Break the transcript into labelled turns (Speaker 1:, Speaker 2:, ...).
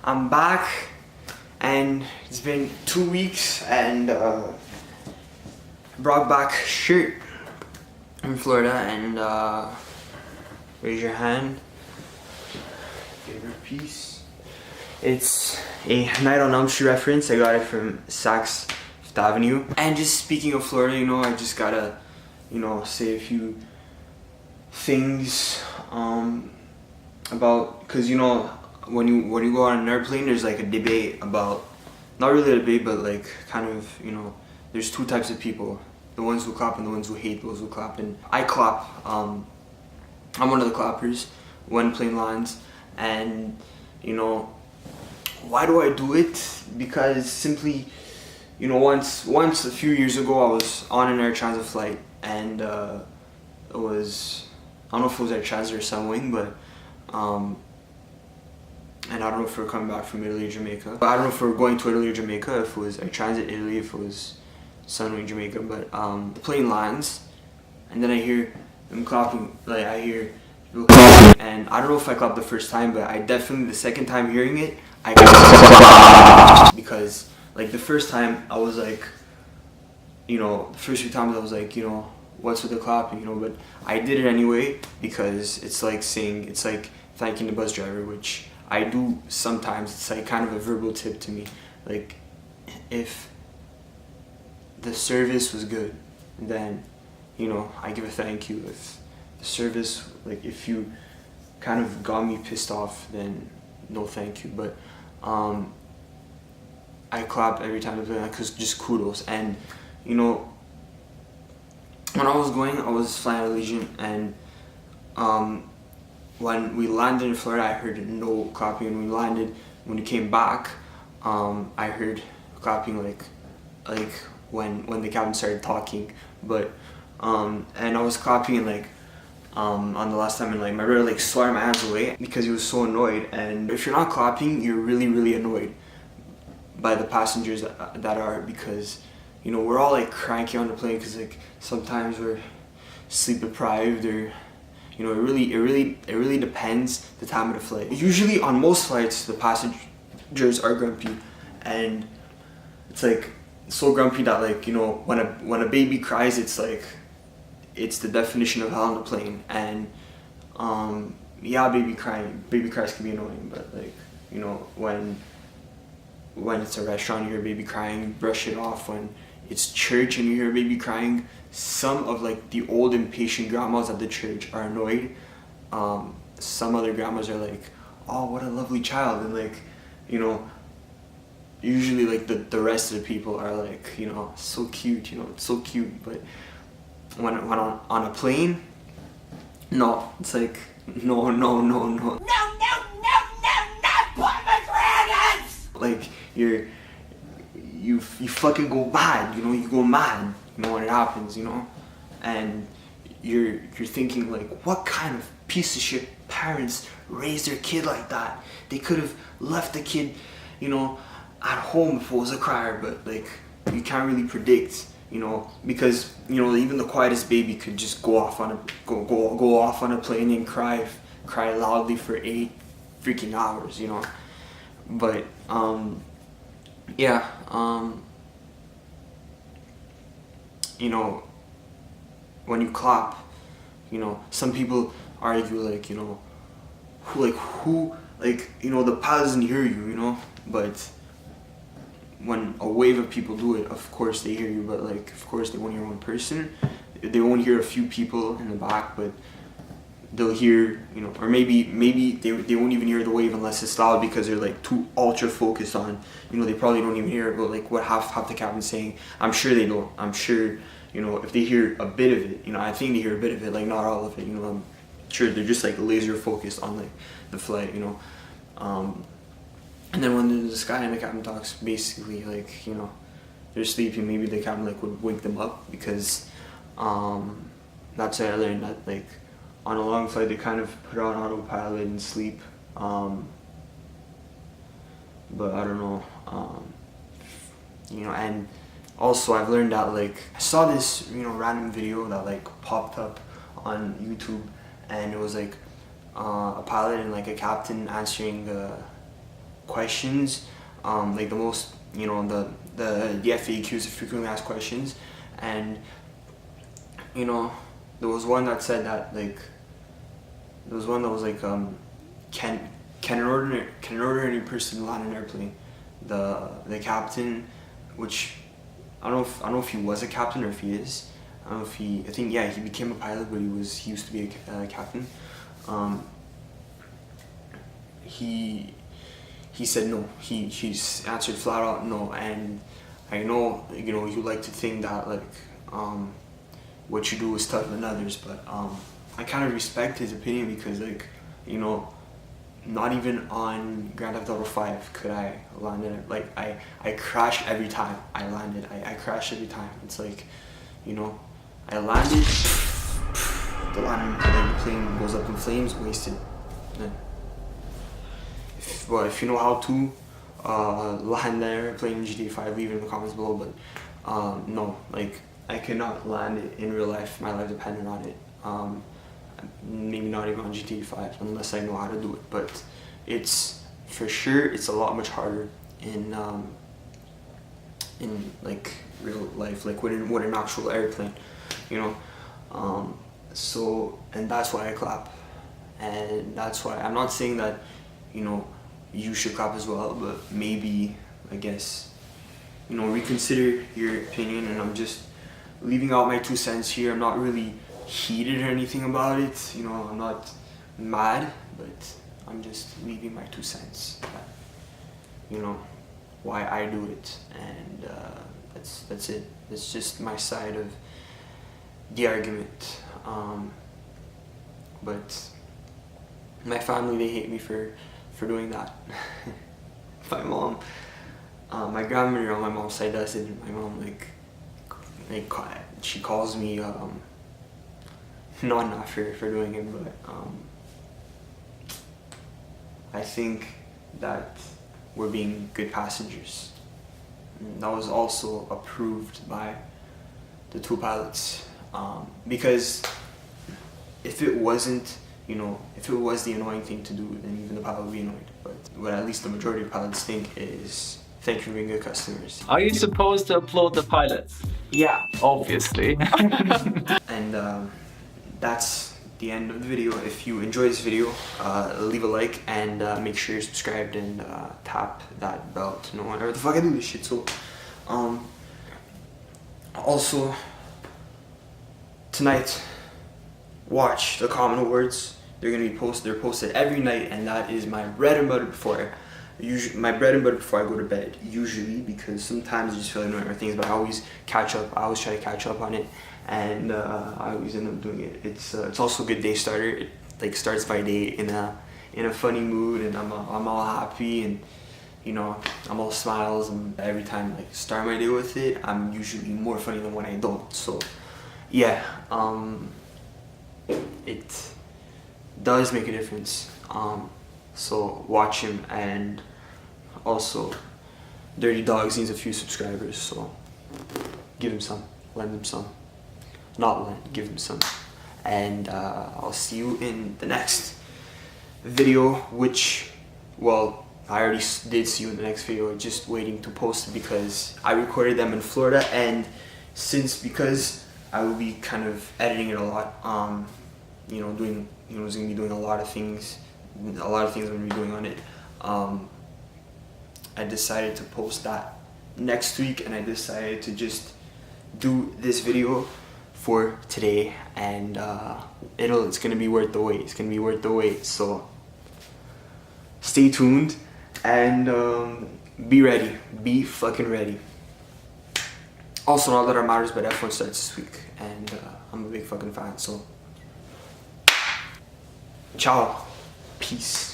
Speaker 1: I'm back, and it's been 2 weeks, and brought back shirt in Florida, and raise your hand. Favorite piece. It's a Night on Elm Street reference. I got it from Saks Fifth Avenue. And just speaking of Florida, you know, I just gotta, you know, say a few things about, because you know, when you go on an airplane, there's like a debate about, not really a debate, but like kind of, you know, there's two types of people: the ones who clap and the ones who hate those who clap. And I clap. I'm one of the clappers when plane lands. And you know, why do I do it? Because simply, you know, once a few years ago, I was on an Air Transit flight, and it was, I don't know if it was Air Transit or Sunwing, but and I don't know if we're coming back from Italy or Jamaica. But I don't know if we're going to Italy or Jamaica, if it was Air Transit Italy, if it was Sunwing Jamaica. But the plane lands, and then I hear them clapping. Like, I hear people clapping, and I don't know if I clapped the first time, but I definitely, the second time hearing it, I clapped. Because like the first time I was like, you know, the first few times I was like, you know, what's with the clapping, you know, but I did it anyway because it's like saying, it's like thanking the bus driver, which I do sometimes. It's like kind of a verbal tip to me. Like, if the service was good, then, you know, I give a thank you. If the service, like, if you kind of got me pissed off, then no thank you. But I clap every time I play that, because just kudos. And you know, when I was flying Allegiant, and when we landed in Florida, I heard no clapping. And when we came back, I heard clapping like when the captain started talking. But and I was clapping, and like on the last time, and like my brother like swatted my hands away because he was so annoyed. And if you're not clapping, you're really annoyed by the passengers that are, because you know, we're all like cranky on the plane because like sometimes we're sleep deprived, or you know, it really depends the time of the flight. Usually on most flights, the passengers are grumpy, and it's like so grumpy that, like, you know, when a baby cries, it's like, it's the definition of hell on the plane. And yeah, baby cries can be annoying, but like, you know, when it's a restaurant, you hear a baby crying, brush it off. When it's church and you hear a baby crying, some of like the old impatient grandmas at the church are annoyed. Some other grandmas are like, oh, what a lovely child. And like, you know, usually like the rest of the people are like, you know, so cute, you know, it's so cute. But when on a plane, no, it's like, no, like you fucking go mad, you know, you go mad, you know, when it happens, you know. And you're thinking like, what kind of piece of shit parents raised their kid like that? They could have left the kid, you know, at home if it was a crier. But like, you can't really predict, you know, because, you know, even the quietest baby could just go off on a plane and cry loudly for 8 freaking hours, you know. But yeah, you know, when you clap, you know, some people argue like, you know, who, you know, the pilot doesn't hear you, you know. But when a wave of people do it, of course they hear you. But like, of course they won't hear one person. They won't hear a few people in the back, but they'll hear, you know, or maybe they won't even hear the wave unless it's loud, because they're like too ultra focused on, you know, they probably don't even hear it. But like what half the captain's saying, I'm sure they don't. I'm sure, you know, if they hear a bit of it, you know, I think they hear a bit of it, like not all of it, you know. I'm sure they're just like laser focused on like the flight, you know. And then when this guy and the captain talks, basically like, you know, they're sleeping, maybe the captain like would wake them up, because that's why I learned that like on a long flight they kind of put on autopilot and sleep. But I don't know, you know. And also I've learned that, like, I saw this, you know, random video that like popped up on YouTube, and it was like a pilot and like a captain answering questions, like the most, you know, the FAQs, the frequently asked questions, and you know, there was one that said that like, there was one that was like, can an ordinary person land an airplane? The captain, which I don't know if he was a captain or if he is. I don't know if I think yeah, he became a pilot, but he used to be a captain. He said no. He's answered flat out no, and I know, you know, you like to think that like what you do is tougher than others, but I kind of respect his opinion because, like, you know, not even on Grand Theft Auto 5 could I land it. Like I crashed every time I landed. I crashed every time. It's like, you know, I landed, the plane goes up in flames, wasted. If you know how to land the airplane in GTA 5, leave it in the comments below. But no, like I cannot land it in real life. My life depended on it. Maybe not even on GTA 5 unless I know how to do it. But it's for sure it's a lot much harder in like real life, like with an actual airplane, you know. So, and that's why I clap, and that's why I'm not saying that, you know, you should clap as well, but maybe, I guess, you know, reconsider your opinion. And I'm just leaving out my 2 cents here. I'm not really heated or anything about it, you know. I'm not mad, but I'm just leaving my 2 cents, you know, why I do it, and that's it. It's just my side of the argument. But my family, they hate me for doing that. My mom, my grandmother on my mom's side does it. My mom, like she calls me not for doing it, but I think that we're being good passengers. And that was also approved by the 2 pilots, because if it wasn't, you know, if it was the annoying thing to do, then even the pilot would be annoyed. But what at least the majority of pilots think is, thank you for being good customers.
Speaker 2: Are you supposed to applaud the pilots?
Speaker 1: Yeah.
Speaker 2: Obviously.
Speaker 1: And that's the end of the video. If you enjoyed this video, leave a like, and make sure you're subscribed, and tap that bell to know whenever the fuck I do this shit. So, also, tonight, watch the Common Awards. They're gonna be posted. They're posted every night, and that is my bread and butter before I go to bed. Usually, because sometimes I just feel like knowing things, but I always catch up. I always try to catch up on it, and I always end up doing it. It's also a good day starter. It like starts my day in a funny mood, and I'm all happy, and you know, I'm all smiles, and every time like start my day with it, I'm usually more funny than when I don't. So yeah, it does make a difference. So watch him, and also Dirty DAWGS needs a few subscribers, so give him some, lend him some, not lend, give him some, and I'll see you in the next video, which, well, I already did see you in the next video, just waiting to post it because I recorded them in Florida, and because I will be kind of editing it a lot, you know, it's gonna be doing a lot of things I'm gonna be doing on it. I decided to post that next week, and I decided to just do this video for today, and it's gonna be worth the wait. It's gonna be worth the wait. So stay tuned, and be ready. Be fucking ready. Also, Not That It Matters by F1 starts this week, and I'm a big fucking fan. So ciao. Peace.